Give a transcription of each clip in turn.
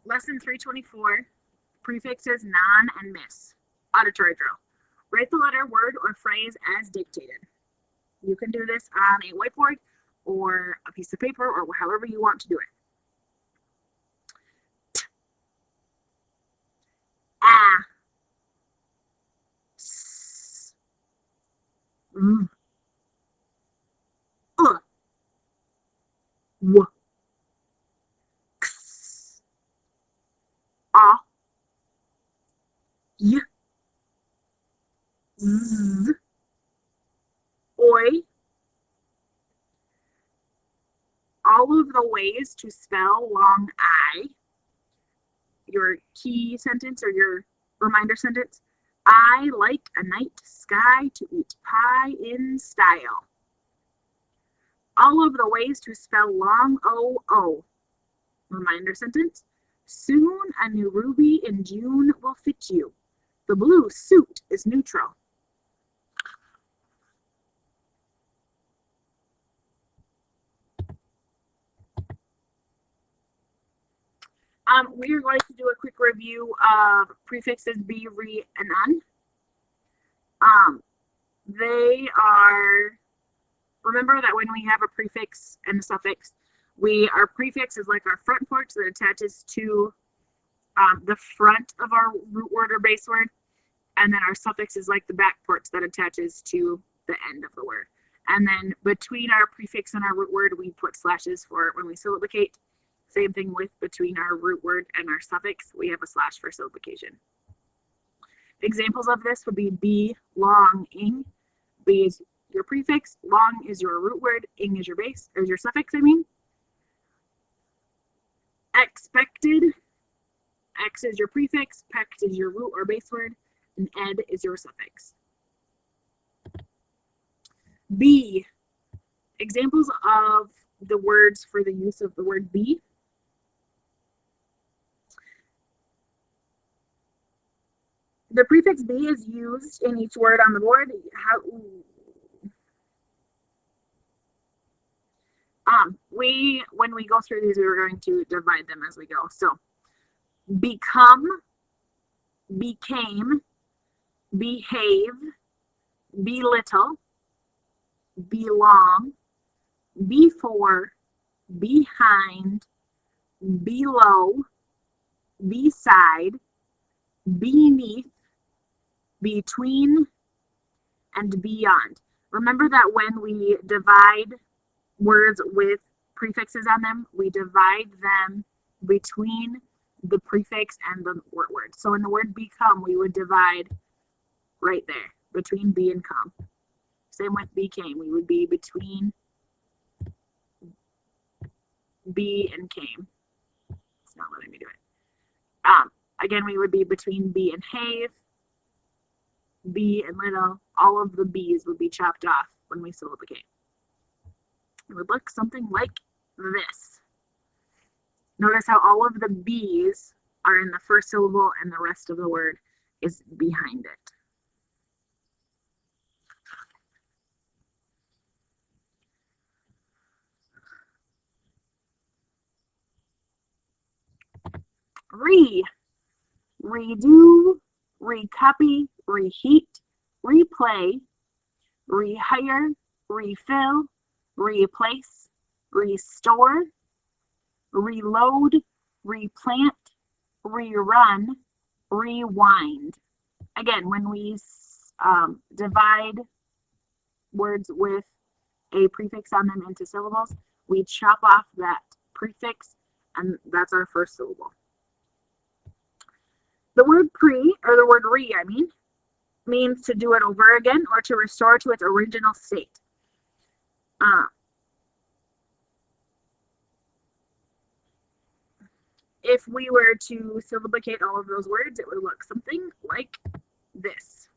Lesson 324, prefixes non and miss. Auditory drill. Write the letter, word, or phrase as dictated. You can do this on a whiteboard or a piece of paper or however you want to do it. A, S, W, X, A, Y, Z, Oi. All of the ways to spell long I, your key sentence or your reminder sentence. I like a night sky to eat pie in style. All of the ways to spell long O. Reminder sentence. Soon a new ruby in June will fit you. The blue suit is neutral. We are going to do a quick review of prefixes be, re, and un. They are, remember that when we have a prefix and a suffix, our prefix is like our front part that attaches to the front of our root word or base word, and then our suffix is like the back part that attaches to the end of the word. And then between our prefix and our root word, we put slashes for when we syllabicate. Same thing with between our root word and our suffix, we have a slash for syllabication. Examples of this would be be, long, ing. Be is your prefix, long is your root word, ing is your base, or your suffix, I mean. Expected, X is your prefix, pect is your root or base word, and ed is your suffix. Be, examples of the words for the use of the word be. The prefix be is used in each word on the board. When we go through these, we are going to divide them as we go. So, become, became, behave, belittle, belong, before, behind, below, beside, beneath, between, and beyond. Remember that when we divide words with prefixes on them, we divide them between the prefix and the word. So in the word become, we would divide right there between be and come. Same with became, we would be between be and came. It's not letting me do it. Again, we would be between be and have, be and little. All of the be's would be chopped off when we syllabicate. It would look something like this. Notice how all of the be's are in the first syllable and the rest of the word is behind it. Redo, recopy, reheat, replay, rehire, refill, replace, restore, reload, replant, rerun, rewind. Again, when we divide words with a prefix on them into syllables, we chop off that prefix, and that's our first syllable. The word pre, or the word re, means to do it over again or to restore to its original state. If we were to syllabicate all of those words, it would look something like this.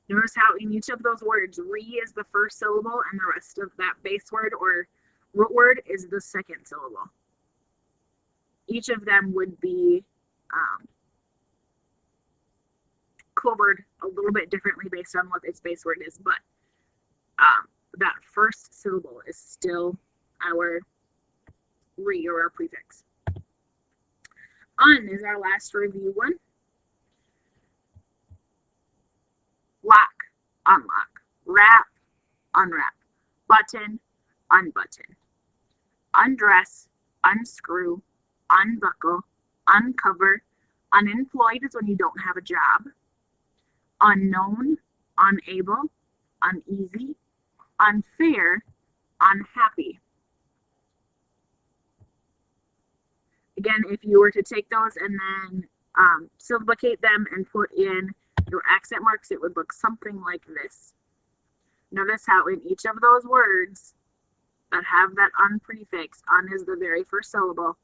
Notice how in each of those words, re is the first syllable and the rest of that base word or root word is the second syllable. Each of them would be covered a little bit differently based on what its base word is, but that first syllable is still our re or a prefix. Un is our last review one. Lock, unlock. Wrap, unwrap. Button, unbutton. Undress, unscrew, unbuckle, uncover. Unemployed is when you don't have a job. Unknown, unable, uneasy, unfair, unhappy. Again, if you were to take those and then syllabicate them and put in your accent marks, it would look something like this. Notice how in each of those words that have that un prefix, un is the very first syllable,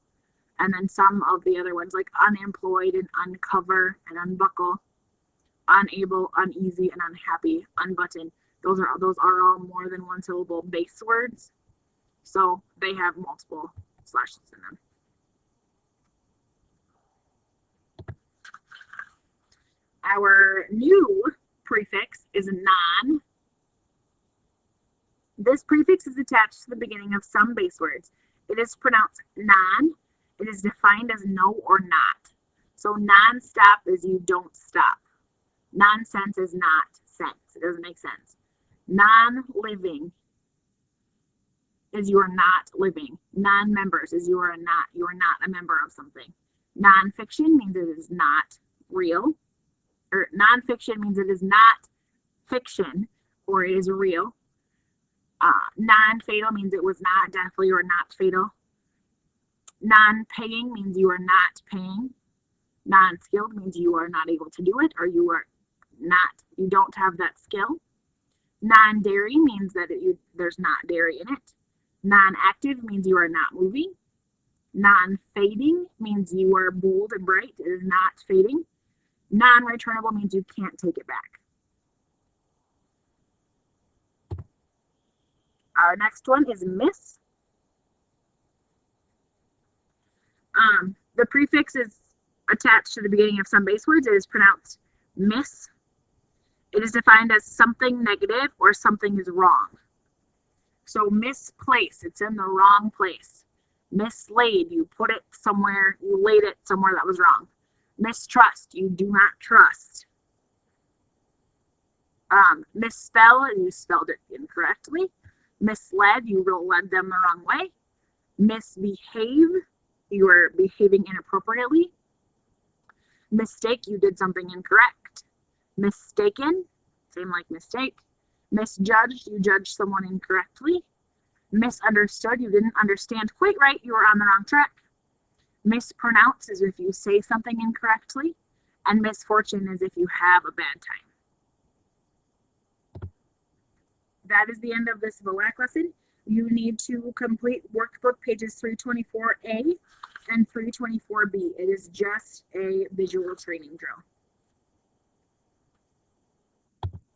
and then some of the other ones like unemployed and uncover and unbuckle, unable, uneasy, and unhappy, unbutton. Those are all more than one syllable base words, so they have multiple slashes in them. Our new prefix is non. This prefix is attached to the beginning of some base words. It is pronounced non. It is defined as no or not. So non-stop is you don't stop. Nonsense is not sense. It doesn't make sense. Non-living is you are not living. Non-members is you are not a member of something. Non-fiction means it is not real. Or non-fiction means it is not fiction or it is real. Non-fatal means it was not deathly or not fatal. Non-paying means you are not paying. Non-skilled means you are not able to do it or you don't have that skill. Non-dairy means that there's not dairy in it. Non-active means you are not moving. Non-fading means you are bold and bright. It is not fading. Non-returnable means you can't take it back. Our next one is miss. The prefix is attached to the beginning of some base words. It is pronounced miss. It is defined as something negative or something is wrong. So misplace, it's in the wrong place. Mislaid, you put it somewhere, you laid it somewhere that was wrong. Mistrust, you do not trust. Misspell, you spelled it incorrectly. Misled, you led them the wrong way. Misbehave, you are behaving inappropriately. Mistake, you did something incorrect. Mistaken, same like mistake. Misjudged, you judged someone incorrectly. Misunderstood, you didn't understand quite right, you were on the wrong track. Mispronounce is if you say something incorrectly. And misfortune is if you have a bad time. That is the end of this VoWac lesson. You need to complete workbook pages 324A and 324B. It is just a visual training drill.